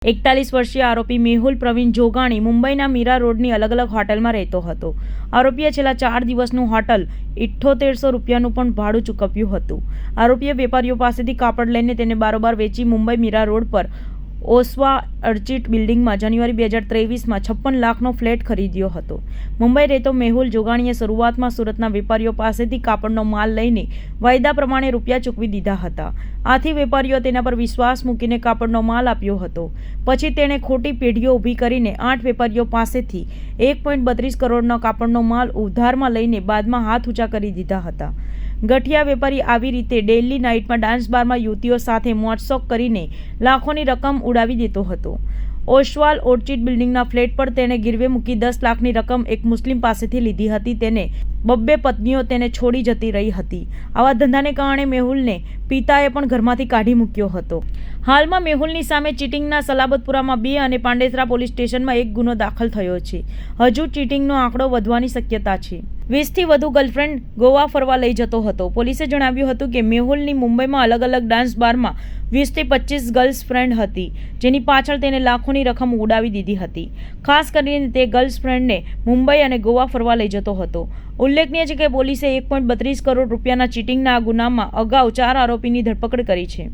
41 વર્ષીય આરોપી મેહુલ પ્રવીણ જોગાણી મુંબઈના મીરા રોડની અલગ અલગ હોટલમાં રહેતો હતો. આરોપીએ છેલ્લા 4 દિવસનું હોટલ 7800 રૂપિયાનું પણ ભાડું ચૂકવ્યું હતું. આરોપીએ વેપારીઓ પાસેથી કાપડ લઈને તેને બારોબાર વેચી મુંબઈ મીરા રોડ પર ઓસ્વા ઓર્ચિડ બિલ્ડિંગમાં જાન્યુઆરી 2023માં 56 લાખનો ફ્લેટ ખરીદ્યો હતો. મુંબઈ રહેતો મેહુલ જોગાણીએ શરૂઆતમાં સુરતના વેપારીઓ પાસેથી કાપડનો માલ લઈને વાયદા પ્રમાણે રૂપિયા ચૂકવી દીધા હતા. આથી વેપારીઓ તેના પર વિશ્વાસ મૂકીને કાપડનો માલ આપ્યો હતો. પછી તેણે ખોટી પેઢીઓ ઊભી કરીને 8 વેપારીઓ પાસેથી 1.32 કરોડનો કાપડનો માલ ઉધારમાં લઈને બાદમાં હાથ ઊંચા કરી દીધા હતા. ગઠિયા વેપારી આવી રીતે ડેઇલી નાઇટમાં ડાન્સ બારમાં યુવતીઓ સાથે મોજશોખ કરીને લાખોની રકમ ઉડાવી દેતો હતો. ઓસ્વાલ ઓર્ચિડ બિલ્ડિંગના ફ્લેટ પર તેણે ગીરવે મૂકી 10 લાખની રકમ એક મુસ્લિમ પાસેથી લીધી હતી. તેને 2 પત્નીઓ તેને છોડી જતી રહી હતી. આવા ધંધાને કારણે મેહુલને પિતાએ પણ ઘરમાંથી કાઢી મૂક્યો હતો. હાલમાં મેહુલની સામે ચીટિંગના સલાબતપુરામાં 2 અને પાંડેસરા પોલીસ સ્ટેશનમાં 1 ગુનો દાખલ થયો છે. હજુ ચીટિંગનો આંકડો વધવાની શક્યતા છે. 20થી વધુ ગર્લફ્રેન્ડ ગોવા ફરવા લઈ જતો હતો. પોલીસે જણાવ્યું હતું કે મેહુલની મુંબઈમાં અલગ અલગ ડાન્સ બારમાં 20થી 25 ગર્લ્સ ફ્રેન્ડ હતી, જેની પાછળ તેને લાખોની રકમ ઉડાવી દીધી હતી. ખાસ કરીને તે ગર્લ્સ ફ્રેન્ડને મુંબઈ અને ગોવા ફરવા લઈ જતો હતો. ઉલ્લેખનીય છે કે પોલીસે 1.32 કરોડ રૂપિયાના ચીટિંગના આ ગુનામાં અગાઉ 4 આરોપીની ધરપકડ કરી છે.